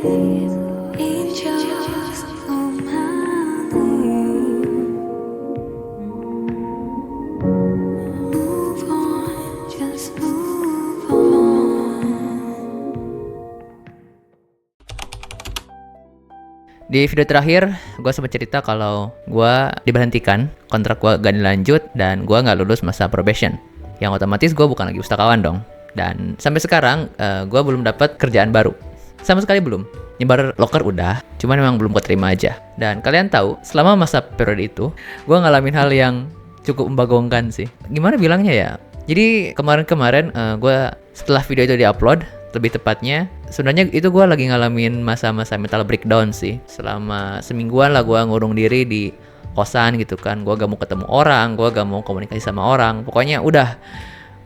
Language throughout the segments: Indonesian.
Di video terakhir, gue sempat cerita kalau gue diberhentikan, kontrak gue gak dilanjut, dan gue gak lulus masa probation. Yang otomatis gue bukan lagi pustakawan dong. Dan sampai sekarang, gue belum dapat kerjaan baru. Sama sekali belum. Nyebar loker udah, cuman memang belum keterima aja. Dan kalian tahu, selama masa periode itu, gue ngalamin hal yang cukup membagongkan sih. Gimana bilangnya ya? Jadi kemarin-kemarin, gue setelah video itu diupload, lebih tepatnya, sebenarnya itu gue lagi ngalamin masa-masa mental breakdown sih. Selama semingguan lah gue ngurung diri di kosan gitu kan. Gue gak mau ketemu orang, gue gak mau komunikasi sama orang. Pokoknya udah,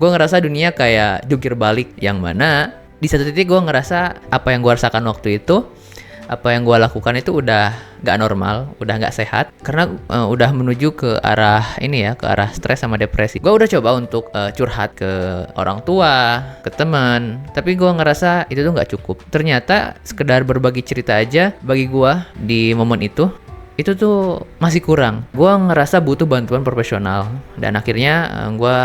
gue ngerasa dunia kayak jungkir balik. Yang mana di satu titik gue ngerasa apa yang gue rasakan waktu itu, apa yang gue lakukan itu udah gak normal, udah gak sehat. Karena udah menuju ke arah ini ya, ke arah stres sama depresi. Gue udah coba untuk curhat ke orang tua, ke teman, tapi gue ngerasa itu tuh gak cukup. Ternyata sekedar berbagi cerita aja bagi gue di momen itu tuh masih kurang. Gue ngerasa butuh bantuan profesional. Dan akhirnya gue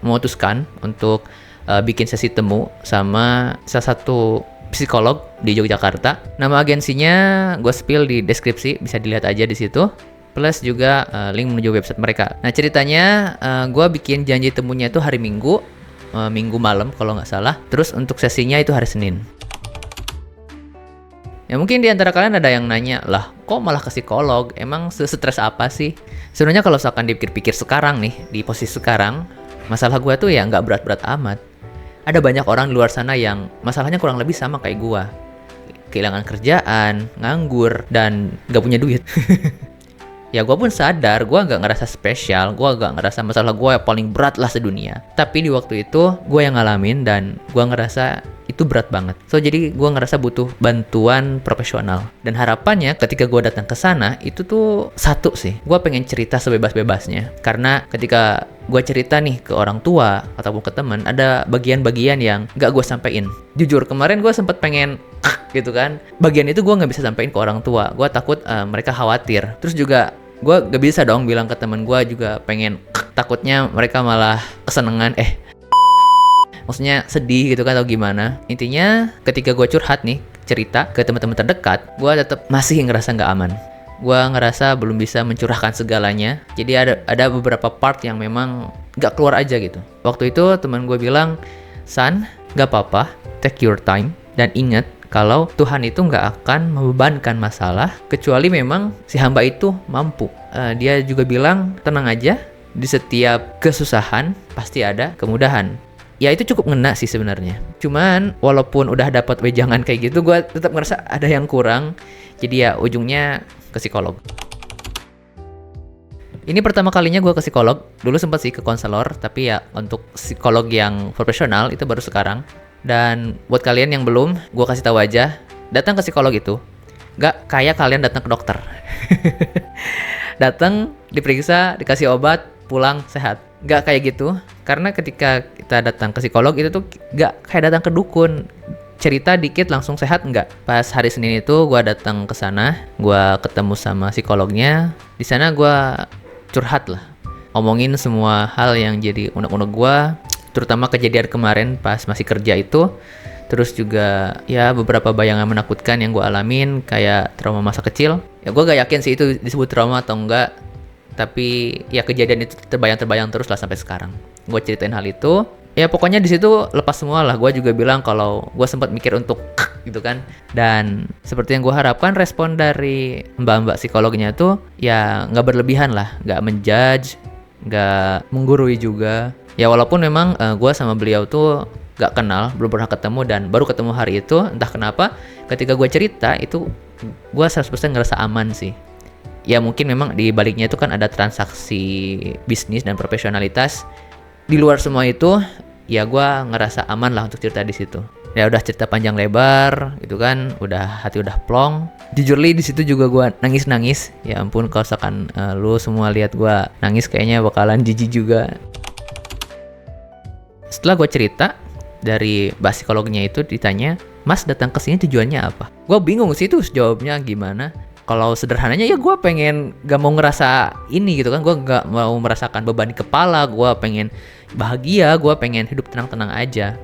memutuskan untuk bikin sesi temu sama salah satu psikolog di Yogyakarta. Nama agensinya gue spill di deskripsi, bisa dilihat aja di situ. Plus juga link menuju website mereka. Nah ceritanya gue bikin janji temunya itu hari Minggu, Minggu malam kalau nggak salah. Terus untuk sesinya itu hari Senin. Ya mungkin di antara kalian ada yang nanya, lah kok malah ke psikolog? Emang stres apa sih? Sebenarnya kalau misalkan dipikir-pikir sekarang nih, di posisi sekarang, masalah gue tuh ya nggak berat-berat amat. Ada banyak orang di luar sana yang masalahnya kurang lebih sama kayak gua. Kehilangan kerjaan, nganggur, dan gak punya duit. Ya gua pun sadar, gua gak ngerasa spesial, gua gak ngerasa masalah gua yang paling berat lah sedunia. Tapi di waktu itu, gua yang ngalamin dan gua ngerasa itu berat banget. So jadi gua ngerasa butuh bantuan profesional. Dan harapannya ketika gua datang ke sana, itu tuh satu sih, gua pengen cerita sebebas-bebasnya. Karena ketika gue cerita nih ke orang tua ataupun ke teman, ada bagian-bagian yang gak gue sampein. Jujur kemarin gue sempet pengen gitu kan, bagian itu gue gak bisa sampein ke orang tua. Gue takut mereka khawatir. Terus juga gue gak bisa dong bilang ke teman gue juga pengen takutnya mereka malah kesenengan maksudnya sedih gitu kan atau gimana. Intinya ketika gue curhat nih, cerita ke teman-teman terdekat, gue tetap masih ngerasa gak aman. Gue ngerasa belum bisa mencurahkan segalanya. Jadi ada beberapa part yang memang gak keluar aja gitu. Waktu itu teman gue bilang, San, gak apa-apa, take your time. Dan ingat kalau Tuhan itu gak akan membebankan masalah kecuali memang si hamba itu mampu. Dia juga bilang, tenang aja, di setiap kesusahan pasti ada kemudahan. Ya itu cukup ngena sih sebenarnya. Cuman walaupun udah dapat wejangan kayak gitu, gue tetap ngerasa ada yang kurang. Jadi ya ujungnya ke psikolog. Ini pertama kalinya gue ke psikolog. Dulu sempat sih ke konselor, tapi ya untuk psikolog yang profesional itu baru sekarang. Dan buat kalian yang belum, gue kasih tahu aja, datang ke psikolog itu gak kayak kalian datang ke dokter. Datang, diperiksa, dikasih obat, pulang sehat. Gak kayak gitu. Karena ketika kita datang ke psikolog itu tuh gak kayak datang ke dukun. Cerita dikit langsung sehat enggak? Pas hari Senin itu gue datang ke sana, gue ketemu sama psikolognya. Di sana gue curhat lah, ngomongin semua hal yang jadi unek-unek gue, terutama kejadian kemarin pas masih kerja itu. Terus juga ya beberapa bayangan menakutkan yang gue alamin, kayak trauma masa kecil. Ya gue gak yakin sih itu disebut trauma atau enggak, tapi ya kejadian itu terbayang-terbayang terus lah sampai sekarang. Gue ceritain hal itu. Ya pokoknya di situ lepas semua lah. Gue juga bilang kalau gue sempat mikir untuk gitu kan. Dan seperti yang gue harapkan, respon dari mbak-mbak psikolognya tuh ya nggak berlebihan lah, nggak menjudge, nggak menggurui juga. Ya walaupun memang gue sama beliau tuh nggak kenal, belum pernah ketemu, dan baru ketemu hari itu. Entah kenapa ketika gue cerita itu gue 100% ngerasa aman sih. Ya mungkin memang di baliknya itu kan ada transaksi bisnis dan profesionalitas. Di luar semua itu, ya gue ngerasa aman lah untuk cerita di situ. Ya udah cerita panjang lebar, gitu kan, udah hati udah plong. Jujur li di situ juga gue nangis. Ya ampun, kalau misalkan lu semua lihat gue nangis, kayaknya bakalan jijik juga. Setelah gue cerita, dari mbak psikolognya itu ditanya, Mas datang ke sini tujuannya apa? Gue bingung sih tuh jawabnya gimana. Kalau sederhananya ya gue pengen gak mau ngerasa ini gitu kan. Gue gak mau merasakan beban di kepala. Gue pengen bahagia. Gue pengen hidup tenang-tenang aja.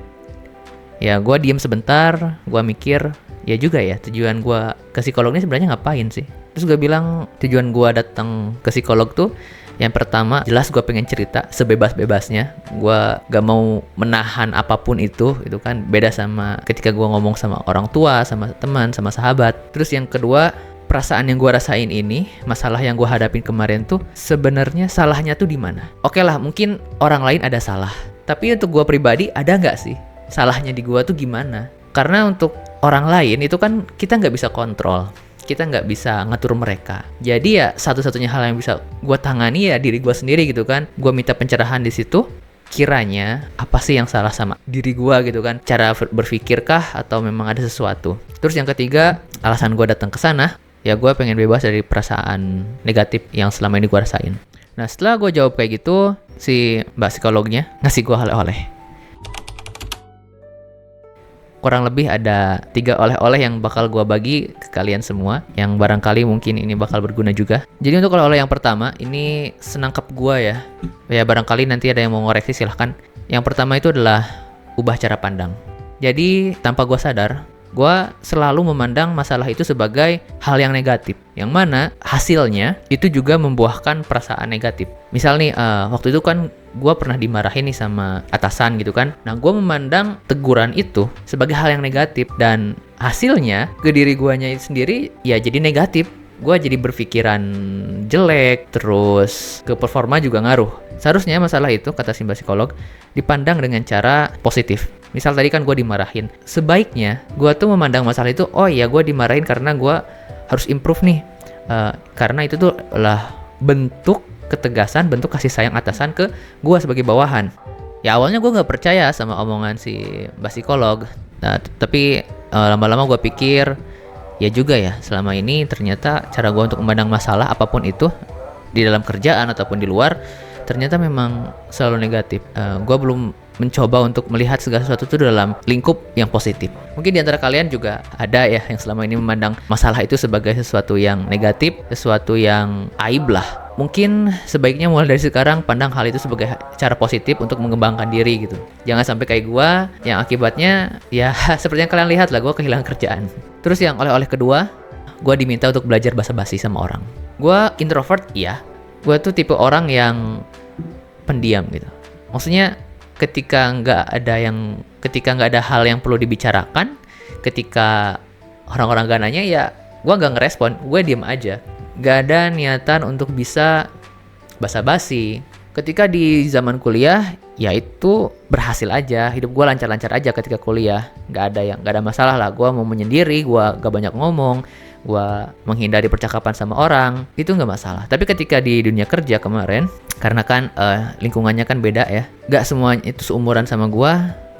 Ya gue diem sebentar. Gue mikir, ya juga ya tujuan gue ke psikolog ini sebenarnya ngapain sih? Terus gue bilang tujuan gue datang ke psikolog tuh yang pertama, jelas gue pengen cerita sebebas-bebasnya. Gue gak mau menahan apapun itu kan beda sama ketika gue ngomong sama orang tua, sama teman, sama sahabat. Terus yang kedua, perasaan yang gue rasain ini, masalah yang gue hadapin kemarin tuh sebenarnya salahnya tuh di mana? Oke lah, mungkin orang lain ada salah. Tapi untuk gue pribadi ada nggak sih salahnya di gue tuh gimana? Karena untuk orang lain itu kan kita nggak bisa kontrol. Kita nggak bisa ngatur mereka. Jadi ya satu-satunya hal yang bisa gue tangani ya diri gue sendiri gitu kan. Gue minta pencerahan di situ. Kiranya apa sih yang salah sama diri gue gitu kan? Cara berpikirkah atau memang ada sesuatu? Terus yang ketiga, alasan gue datang ke sana ya gue pengen bebas dari perasaan negatif yang selama ini gue rasain. Nah setelah gue jawab kayak gitu, si mbak psikolognya ngasih gue oleh-oleh. Kurang lebih ada 3 oleh-oleh yang bakal gue bagi ke kalian semua, yang barangkali mungkin ini bakal berguna juga. Jadi untuk oleh-oleh yang pertama, ini senangkap gue ya. Ya barangkali nanti ada yang mau ngoreksi silahkan. Yang pertama itu adalah ubah cara pandang. Jadi tanpa gue sadar, gue selalu memandang masalah itu sebagai hal yang negatif, yang mana hasilnya itu juga membuahkan perasaan negatif. Misal nih, waktu itu kan gue pernah dimarahin nih sama atasan gitu kan. Nah gue memandang teguran itu sebagai hal yang negatif, dan hasilnya ke diri guanya sendiri ya jadi negatif. Gue jadi berpikiran jelek, terus ke performa juga ngaruh. Seharusnya masalah itu, kata si mbak psikolog, dipandang dengan cara positif. Misal tadi kan gue dimarahin, sebaiknya gue tuh memandang masalah itu, oh iya gue dimarahin karena gue harus improve nih. Karena itu tuh lah bentuk ketegasan, bentuk kasih sayang atasan ke gue sebagai bawahan. Ya awalnya gue gak percaya sama omongan si mbak psikolog. Nah, tapi lama-lama gue pikir, ya juga ya, selama ini ternyata cara gue untuk memandang masalah apapun itu, di dalam kerjaan ataupun di luar, ternyata memang selalu negatif. Gue belum mencoba untuk melihat segala sesuatu itu dalam lingkup yang positif. Mungkin di antara kalian juga ada ya yang selama ini memandang masalah itu sebagai sesuatu yang negatif, sesuatu yang aib lah. Mungkin sebaiknya mulai dari sekarang pandang hal itu sebagai cara positif untuk mengembangkan diri gitu. Jangan sampai kayak gue yang akibatnya ya seperti yang kalian lihat lah, gue kehilangan kerjaan. Terus yang oleh-oleh kedua, gue diminta untuk belajar basa-basi sama orang. Gue introvert, iya. Gue tuh tipe orang yang pendiam gitu. Maksudnya ketika nggak ada hal yang perlu dibicarakan, ketika orang-orang gak nanya ya gue nggak ngerespon, gue diem aja. Gak ada niatan untuk bisa basa-basi. Ketika di zaman kuliah ya itu berhasil aja, hidup gue lancar-lancar aja ketika kuliah. Gak ada masalah lah, gue mau menyendiri, gue gak banyak ngomong, gue menghindari percakapan sama orang, itu gak masalah. Tapi ketika di dunia kerja kemarin, karena kan lingkungannya kan beda ya, gak semuanya itu seumuran sama gue,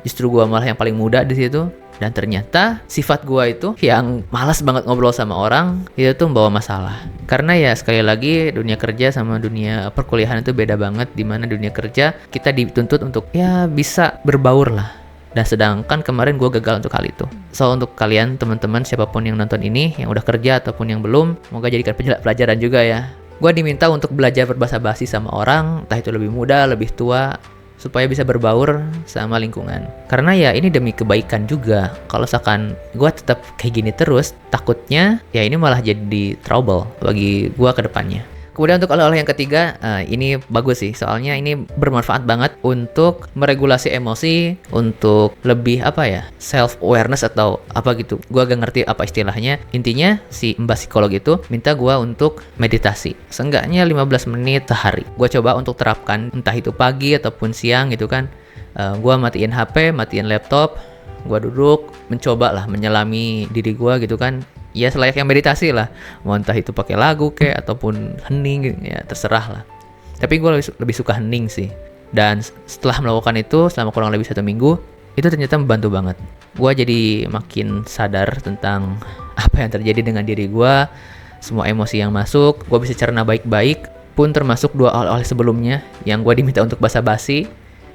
justru gue malah yang paling muda di situ. Dan ternyata sifat gue itu yang malas banget ngobrol sama orang, itu tuh membawa masalah. Karena ya sekali lagi dunia kerja sama dunia perkuliahan itu beda banget. Dimana dunia kerja kita dituntut untuk ya bisa berbaur lah. Dan sedangkan kemarin gue gagal untuk hal itu. So untuk kalian teman-teman siapapun yang nonton ini, yang udah kerja ataupun yang belum, semoga jadikan pelajaran juga ya. Gue diminta untuk belajar berbahasa-basi sama orang, entah itu lebih muda, lebih tua, supaya bisa berbaur sama lingkungan. Karena ya ini demi kebaikan juga. Kalau misalkan gue tetap kayak gini terus, takutnya ya ini malah jadi trouble bagi gue ke depannya. Kemudian untuk oleh-oleh yang ketiga, ini bagus sih, soalnya ini bermanfaat banget untuk meregulasi emosi, untuk lebih self-awareness atau apa gitu. Gue gak ngerti apa istilahnya. Intinya si mbak psikolog itu minta gue untuk meditasi. Seenggaknya 15 menit sehari. Gue coba untuk terapkan, entah itu pagi ataupun siang gitu kan. Gue matiin HP, matiin laptop, gue duduk, mencoba lah menyelami diri gue gitu kan. Ya selayaknya meditasi lah, mau entah itu pakai lagu kayak ataupun hening ya terserah lah. Tapi gue lebih suka hening sih. Dan setelah melakukan itu selama kurang lebih 1 minggu, itu ternyata membantu banget. Gue jadi makin sadar tentang apa yang terjadi dengan diri gue, semua emosi yang masuk, gue bisa cerna baik-baik. Pun termasuk 2 oleh-oleh sebelumnya yang gue diminta untuk basa-basi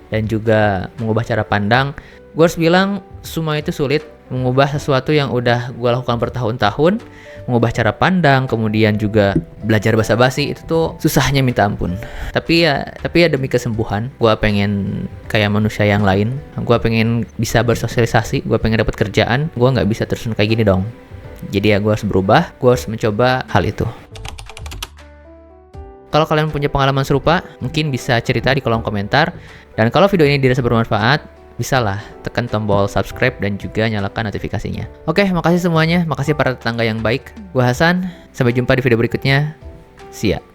dan juga mengubah cara pandang. Gue harus bilang semua itu sulit, mengubah sesuatu yang udah gue lakukan bertahun-tahun, mengubah cara pandang, kemudian juga belajar bahasa basi, itu tuh susahnya minta ampun. Tapi ya demi kesembuhan, gue pengen kayak manusia yang lain, gue pengen bisa bersosialisasi, gue pengen dapat kerjaan, gue nggak bisa terus kayak gini dong. Jadi ya gue harus berubah, gue harus mencoba hal itu. Kalau kalian punya pengalaman serupa, mungkin bisa cerita di kolom komentar. Dan kalau video ini dirasa bermanfaat, bisalah tekan tombol subscribe dan juga nyalakan notifikasinya. Oke, makasih semuanya. Makasih para tetangga yang baik. Gue Hasan, sampai jumpa di video berikutnya. See ya.